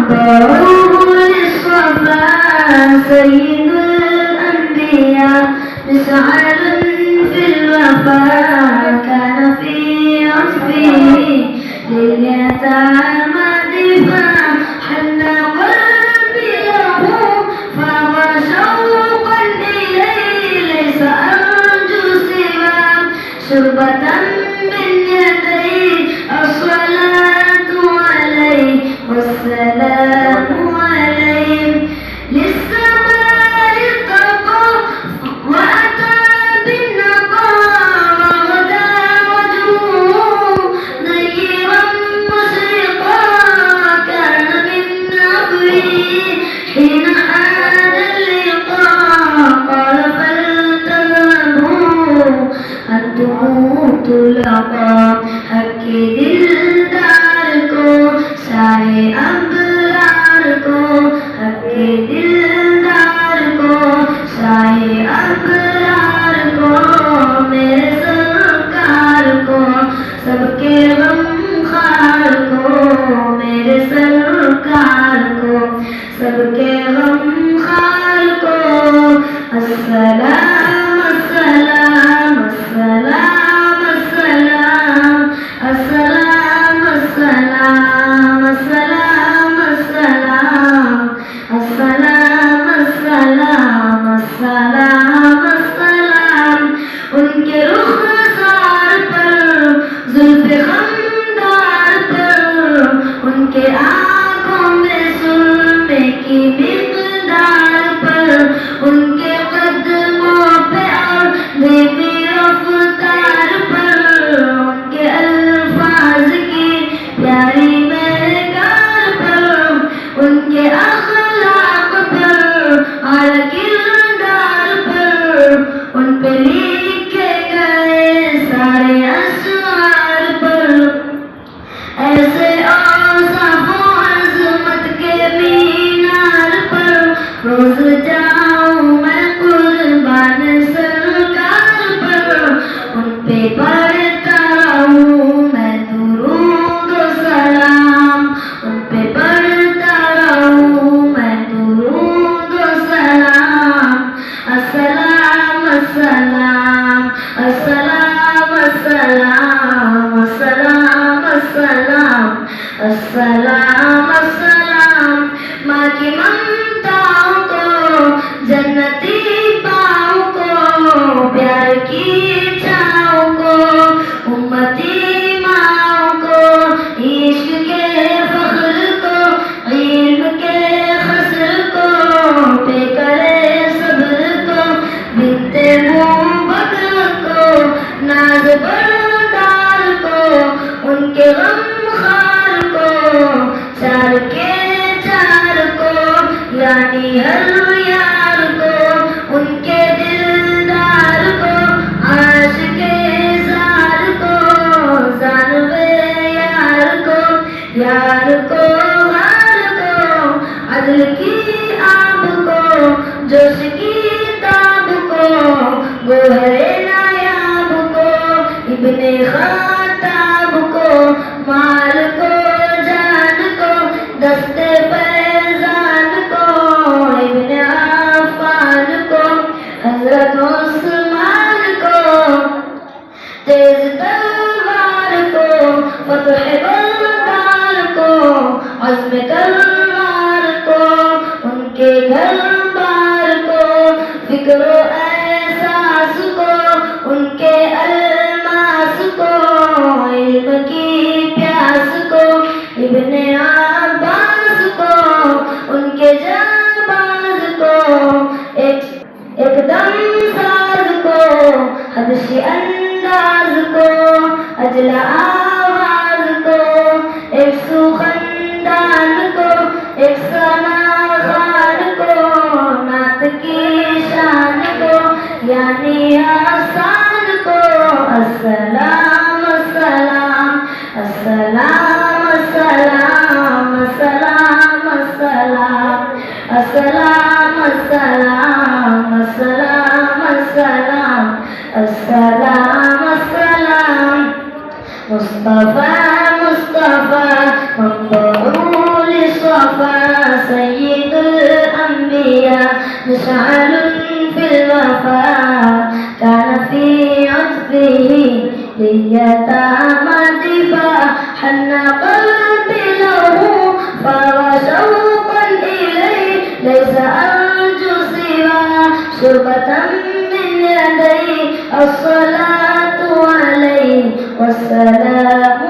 طه للصفا سيد الأنبياء مسعد في الوفاء كان في عطفه لليتامى دفاع حن قلبي له فهو شوقا إليه ليس أرجو سواه شربة من يديه الصلاة عليه والسلام عليه للسماء ارتقى وأتى بالنقى وغدا وجهه نيرا مشرقا كان من عفوه حين حان اللقاء قال فلتذهبوا أنتم طلقا حكي دلدار کو سائے ابرار کو حکے دلدار کو سائے ابرار کو میرے سرکار کو سب کے غم خار کو میرے سرکار کو سب کے غم خار کو السلام السلام السلام السلام السلام السلام السلام السلام السلام السلام السلام السلام ان کے رخسار پر زلف خمدار پر ان کے آنکھوں میں سرمے کی مقدار پر ان کے قدموں پہ اور دھیمی رفتار پر ان کے الفاظ کی پیاری مہکار پر ان کے اخلاق پر اعلی کردار پر ان پہ لکھے گئے سارے اشعار پر ایسے اوصاف و عظمت کے مینار پر روز جاؤں میں قربان سرکار پر ان پہ پڑھتا رہوں میں درود و سلام ان پہ پڑھتا رہوں میں درود و سلام السلام السلام السلام السلام السلام السلام السلام السلام ماں کی ممتاؤں کو جنتی پاؤں کو پیار کی چھاؤں کو امتی ماؤں کو عشق کے فخر کو علم کے خسر کو پہ کرے صبر کو بنت بکر کو ناز بردار کو ان کے غم خار کو چار کے چار کو یعنی ہر یار کو ان کے دلدار کو عاشق زار کو زانوے یار کو غار کو عدل کی آب کو جوش کی تاب کو گوہر نایاب کو ابن خطاب کو مال کو جان کو دست فیضان کو ابن عفان کو حضرت عثمان کو تیز تلوار کو فتح بلدار کو عزم تلوار کو ان کے گھر بار کو فکر و احساس کو ان کے الماس کو علم کی پیاس کو ابن عباس کو ان کے جانباز کو ایک دم ساز کو حبشی انداز کو اجلا آواز کو ایک سخندان کو ایک ثنا خان کو نعت کی شان کو یعنی آسان کو السلام السلام السلام السلام السلام السلام السلام السلام السلام السلام السلام السلام مشعل في الوفاء كان في عتبه لليتامى دفاع حن قلبي له فارى شوقا إليه ليس أرجو سوى شربة من يديه الصلاة عليه والسلام